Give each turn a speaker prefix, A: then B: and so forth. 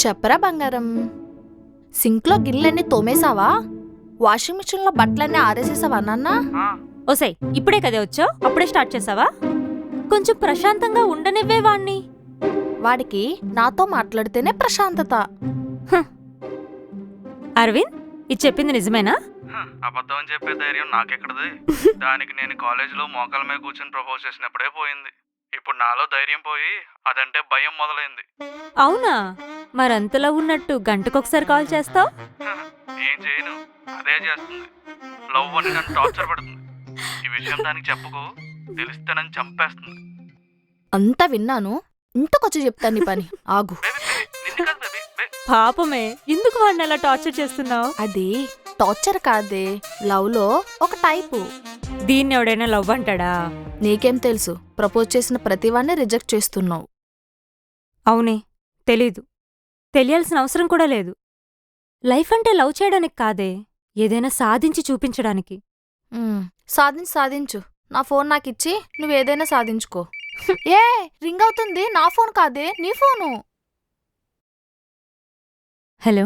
A: చెప్పరా బంగారం, సింక్లో గిన్నెలన్నీ తోమేశావా? వాషింగ్ మిషన్లో బట్టలన్నీ ఆరేసేసావా నాన్న?
B: ఓసై, ఇప్పుడే కదే వచ్చావు, అప్పుడే స్టార్ట్ చేసావా? కొంచెం ప్రశాంతంగా ఉండనివ్వే వాణ్ణి.
A: వాడికి నాతో మాట్లాడితేనే ప్రశాంతత.
B: అరవింద్, ఇది చెప్పింది నిజమేనా?
C: అబద్ధం అని చెప్పే ధైర్యం నాకెక్కడది. దానికి నేను కాలేజీలో మోకాల మీద కూర్చొని ప్రపోజ్ చేసినప్పుడే పోయింది. ఇప్పుడు నాలో ధైర్యం పోయి అదంటే భయం మొదలైంది.
B: అవునా? మరంతలా ఉన్నట్టు గంటకొకసారి కాల్ చేస్తావు?
C: ఏం చేయను, అదే చేస్తుంది. లవ్ అని నన్ను టార్చర్ పెడుతుంది. ఈ విషయం దానికి చెప్పకు, తెలిస్తే నన్ను చంపేస్తుంది.
A: అంతా విన్నాను, ఇంటికొచ్చి చెప్తాను నీ పని. ఆగు.
C: నిన్ను కాదు బేబీ,
B: పాపమే, ఎందుకు వాడిని అలా టార్చర్ చేస్తున్నావు?
A: అది టార్చర్ కాదే, లవ్ లో ఒక టైపు.
B: దీన్ని ఎవడైనా లవ్ అంటాడా?
A: నీకేం తెలుసు? ప్రపోజ్ చేసిన ప్రతివాన్ని రిజెక్ట్ చేస్తున్నావు.
B: అవునే, తెలీదు. తెలియాల్సిన అవసరం కూడా లేదు. లైఫ్ అంటే లవ్ చేయడానికి కాదే, ఏదైనా సాధించి చూపించడానికి.
A: సాధించు. నా ఫోన్ నాకిచ్చి నువ్వేదైనా సాధించుకో. ఏ రింగ్ అవుతుంది, నా ఫోన్ కాదే, నీ ఫోను.
B: హలో.